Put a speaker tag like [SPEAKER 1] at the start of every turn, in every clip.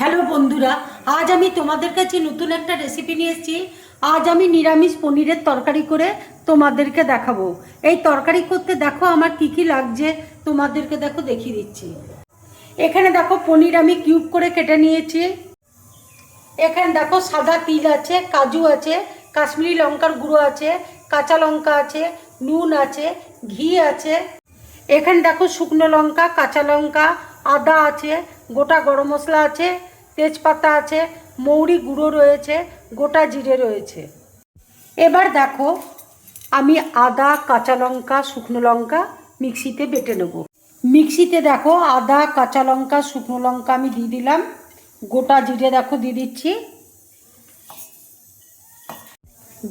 [SPEAKER 1] Hello বন্ধুরা, আজ আমি তোমাদের কাছে নতুন একটা রেসিপি নিয়ে এসেছি। আজ আমি নিরামিষ পনিরের তরকারি করে তোমাদেরকে দেখাবো। এই তরকারি করতে দেখো আমার কি কি লাগছে, তোমাদেরকে দেখো দেখিয়ে দিচ্ছি। এখানে দেখো পনির আমি কিউব করে কেটে নিয়েছি। এখানে দেখো সাদা তিল আছে, কাজু আছে, কাশ্মীরি লঙ্কার গুঁড়ো আছে, কাঁচা লঙ্কা আছে, নুন আছে, ঘি আছে। এখানে দেখো শুকনো লঙ্কা, কাঁচা লঙ্কা, আদা আছে, গোটা গরম মশলা আছে, তেজপাতা আছে, মৌরি গুঁড়ো রয়েছে, গোটা জিরে রয়েছে। এবার দেখো আমি আদা, কাঁচা লঙ্কা, শুকনো লঙ্কা মিক্সিতে বেটে নেব। মিক্সিতে দেখো আদা, কাঁচা লঙ্কা, শুকনো লঙ্কা আমি দিয়ে দিলাম। গোটা জিরে দেখো দিয়ে দিচ্ছি।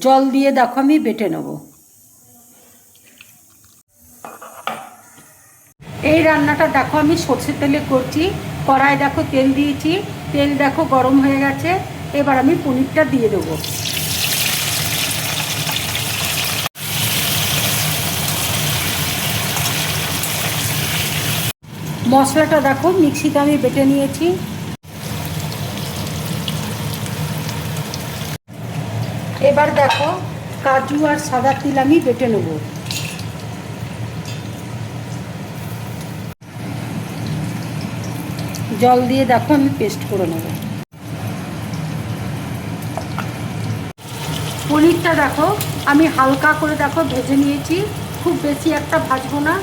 [SPEAKER 1] জল দিয়ে দেখো আমি বেটে নেব। এই রান্নাটা দেখো আমি সর্ষের তেলে করছি। কড়াই দেখো তেল দিয়েছি, তেল দেখো গরম হয়ে গেছে। এবার আমি পনিরটা দিয়ে দেবো। মশলাটা দেখো মিক্সিতে আমি বেটে নিয়েছি। এবার দেখো কাজু আর সাদা তিল আমি বেটে নেব। জল দিয়ে দেখো আমি পেস্ট করে নেব। পনিরটা দেখো আমি হালকা করে দেখো ভেজে নিয়েছি, খুব বেশি একটা ভাজবো না।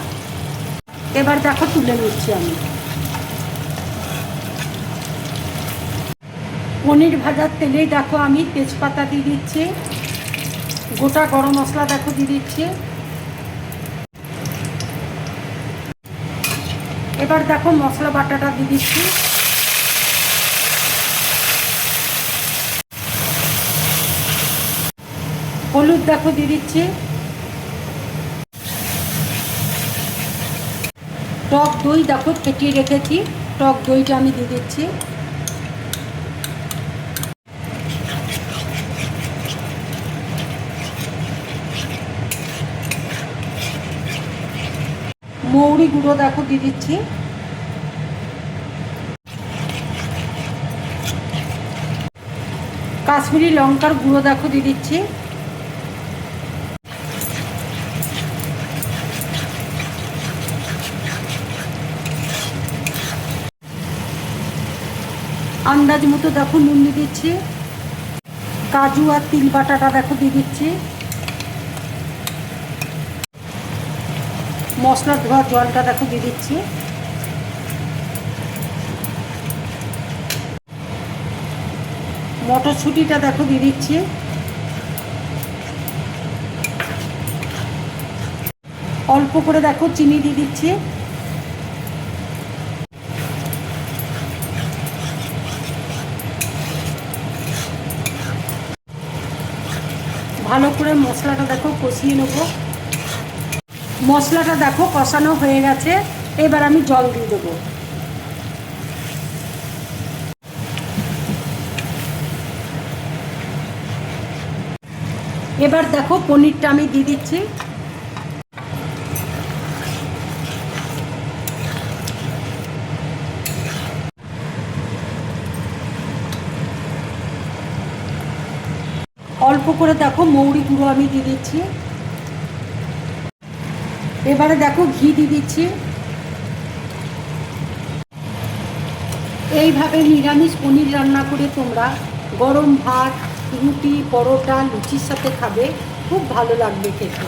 [SPEAKER 1] এবার দেখো তুলে নিচ্ছি আমি। পনির ভাজার তেলেই দেখো আমি তেজপাতা দিয়ে দিচ্ছি, গোটা গরম মশলা দেখো দিয়ে দিচ্ছি। এবার দেখো মশলা বাটাটা দিয়ে দিচ্ছি। হলুদ দেখো দিয়ে দিচ্ছি। টক দই দেখো ফেটিয়ে রেখেছি, টক দইটা আমি দিয়ে দিচ্ছি। মৌরি গুঁড়ো দেখো দিয়ে দিচ্ছি। কাশ্মীরি লঙ্কার গুঁড়ো দেখো দিয়ে দিচ্ছি। আন্দাজ মতো দেখো নুন দিয়ে দিচ্ছি। কাজু আর তিল বাটাটা দেখো দিয়ে দিচ্ছি। মশলা ধোয়া জলটা দেখো দিয়ে দিচ্ছি। মটরশুঁটিটা দেখো দিয়ে দিচ্ছি। অল্প করে দেখো চিনি দিয়ে দিচ্ছি। ভালো করে মশলাটা দেখো কষিয়ে নেব। মশলাটা দেখো কষানো হয়ে গেছে। এবার আমি জল দিয়ে দেবো। এবার দেখো পনিরটা আমি দিয়ে দিচ্ছি। অল্প করে দেখো মৌরি গুঁড়ো আমি দিয়ে দিচ্ছি। এবারে দেখো ঘি দিয়ে দিচ্ছি। এইভাবে নিরামিষ পনির রান্না করে তোমরা গরম ভাত, রুটি, পরোটা, লুচির সাথে খাবে, খুব ভালো লাগবে খেতে।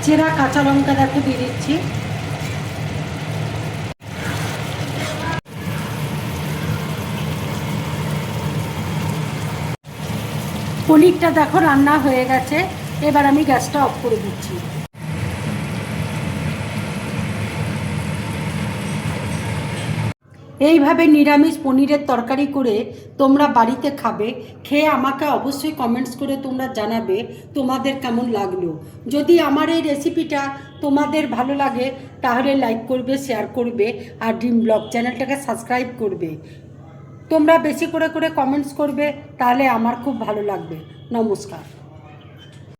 [SPEAKER 1] চেরা কাঁচা লঙ্কা দেখো দিয়ে দিচ্ছি। পনিরটা দেখো রান্না হয়ে গেছে। এবার আমি গ্যাসটা অফ করে দিচ্ছি। এইভাবে নিরামিষ পনিরের তরকারি করে তোমরা বাড়িতে খাবে। খেয়ে আমাকে অবশ্যই কমেন্টস করে তোমরা জানাবে তোমাদের কেমন লাগলো। যদি আমার এই রেসিপিটা তোমাদের ভালো লাগে তাহলে লাইক করবে, শেয়ার করবে আর ড্রিম ব্লগ চ্যানেলটাকে সাবস্ক্রাইব করবে। তোমরা বেশি করে কমেন্টস করবে, তাহলে আমার খুব ভালো লাগবে। নমস্কার।